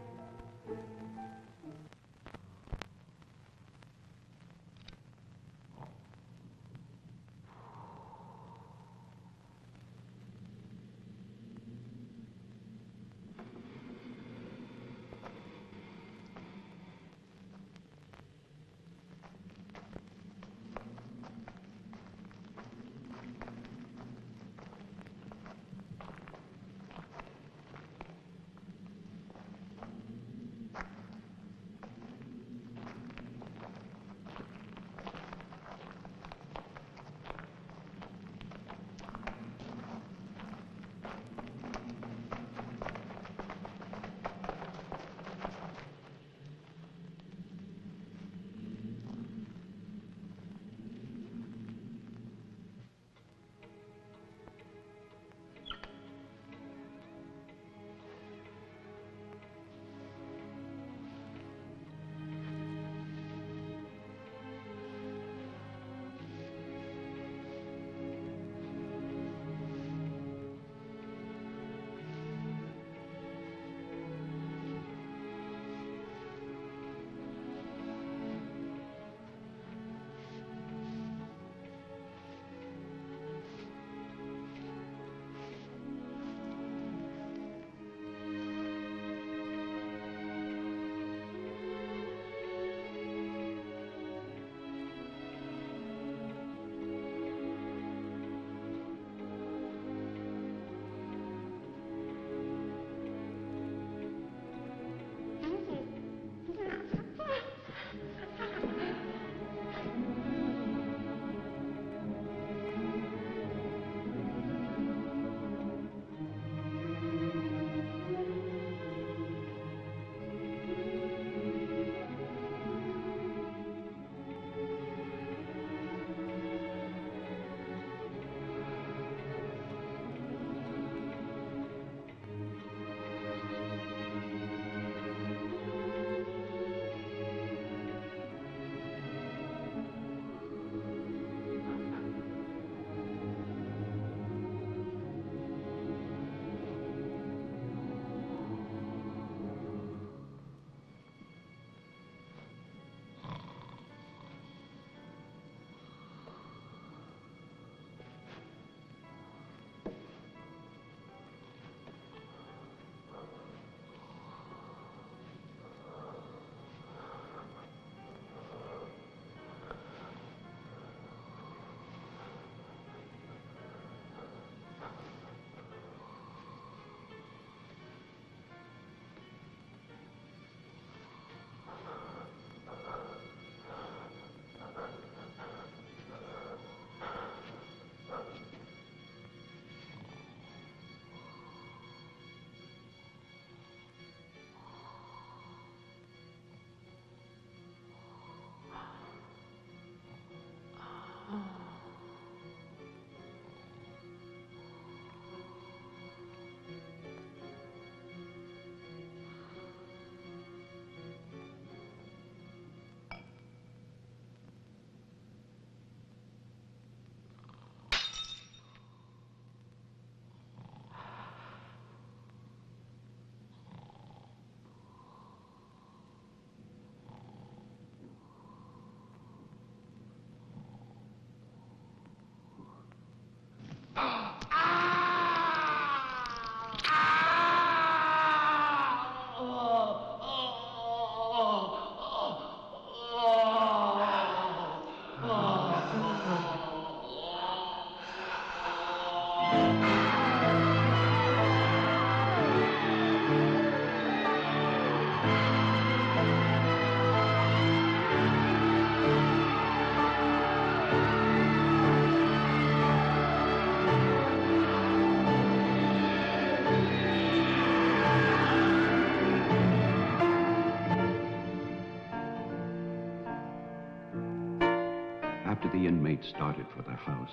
After the inmates started for their house,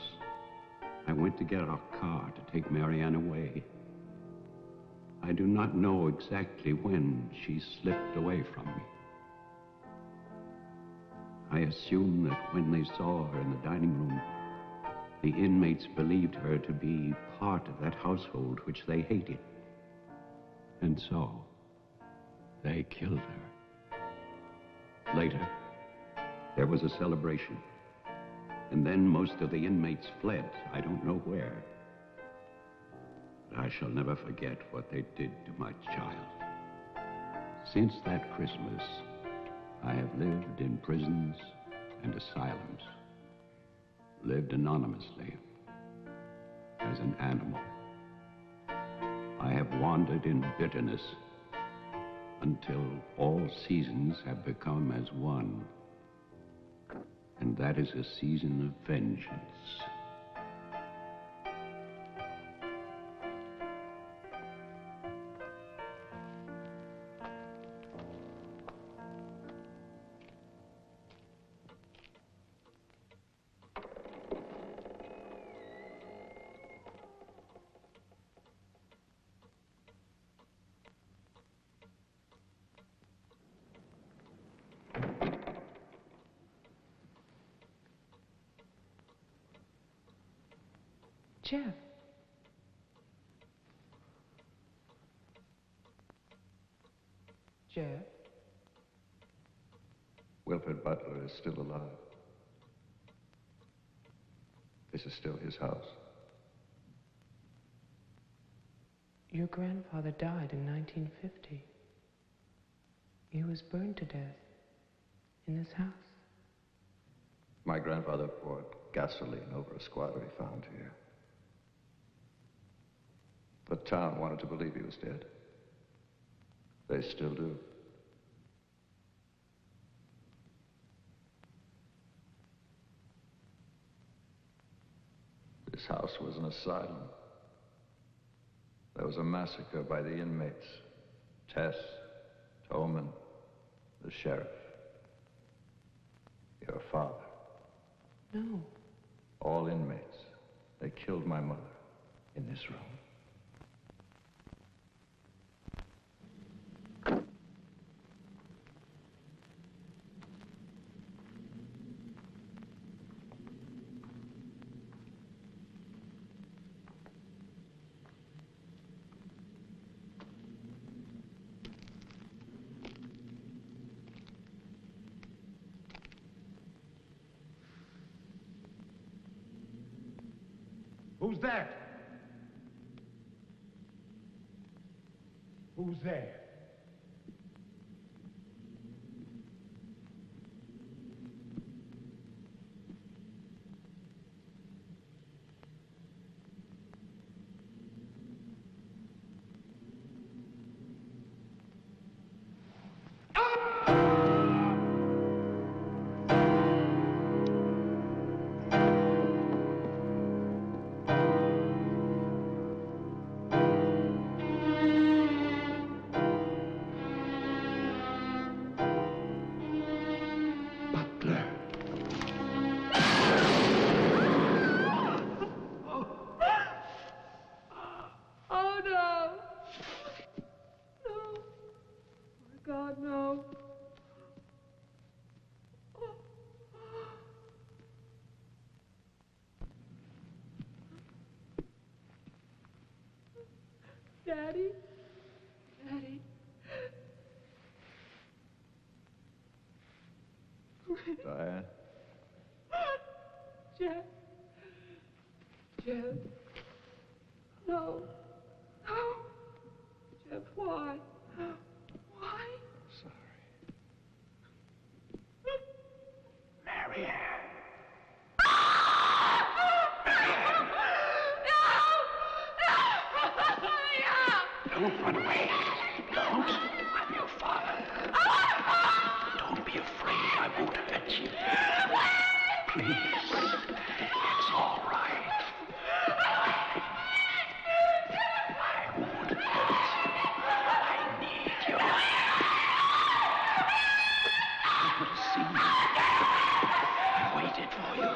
I went to get our car to take Marianne away. I do not know exactly when she slipped away from me. I assume that when they saw her in the dining room, the inmates believed her to be part of that household which they hated. And so, they killed her. Later, there was a celebration. And then most of the inmates fled, I don't know where. But I shall never forget what they did to my child. Since that Christmas, I have lived in prisons and asylums, lived anonymously, as an animal. I have wandered in bitterness until all seasons have become as one. And that is a season of vengeance. Jeff. Jeff? Wilfred Butler is still alive. This is still his house. Your grandfather died in 1950. He was burned to death in this house. My grandfather poured gasoline over a squatter he found here. The town wanted to believe he was dead. They still do. This house was an asylum. There was a massacre by the inmates. Tess, Toman, the sheriff. Your father. No. All inmates. They killed my mother in this room. Who's that? Who's there? Daddy? Daddy? Diane? Jeff? Jeff? No. No. Jeff, why? Why? Sorry. Marianne. Don't run away. Don't. I'm your father. Don't be afraid. I won't hurt you. Please. It's all right. I won't hurt you. I need your help. I could have seen you. I waited for you.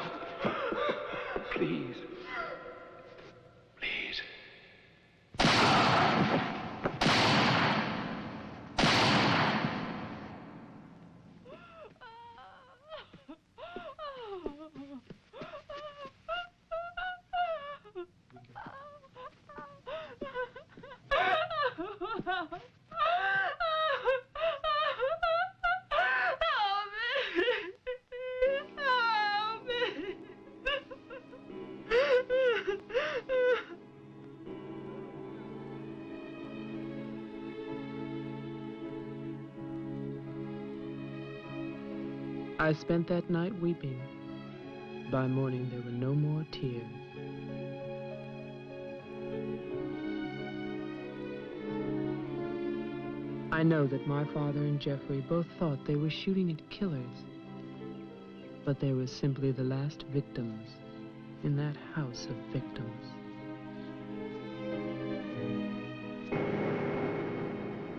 I spent that night weeping. By morning, there were no more tears. I know that my father and Jeffrey both thought they were shooting at killers, but they were simply the last victims in that house of victims.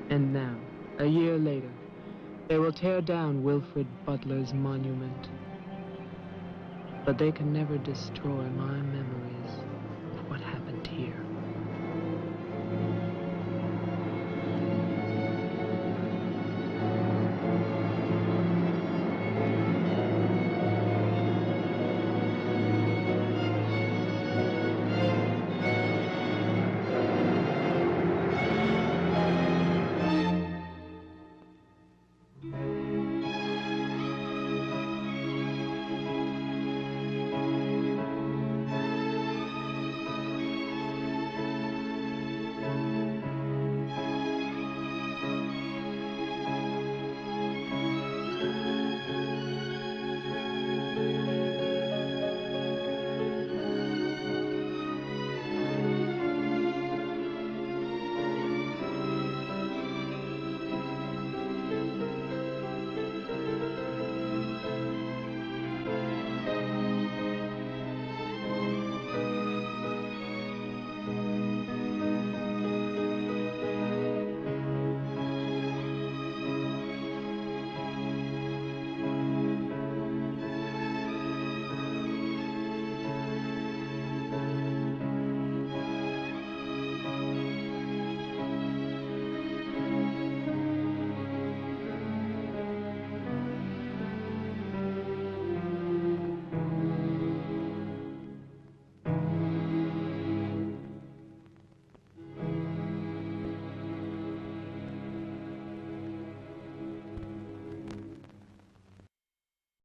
And now, a year later, they will tear down Wilfred Butler's monument. But they can never destroy my memories of what happened here.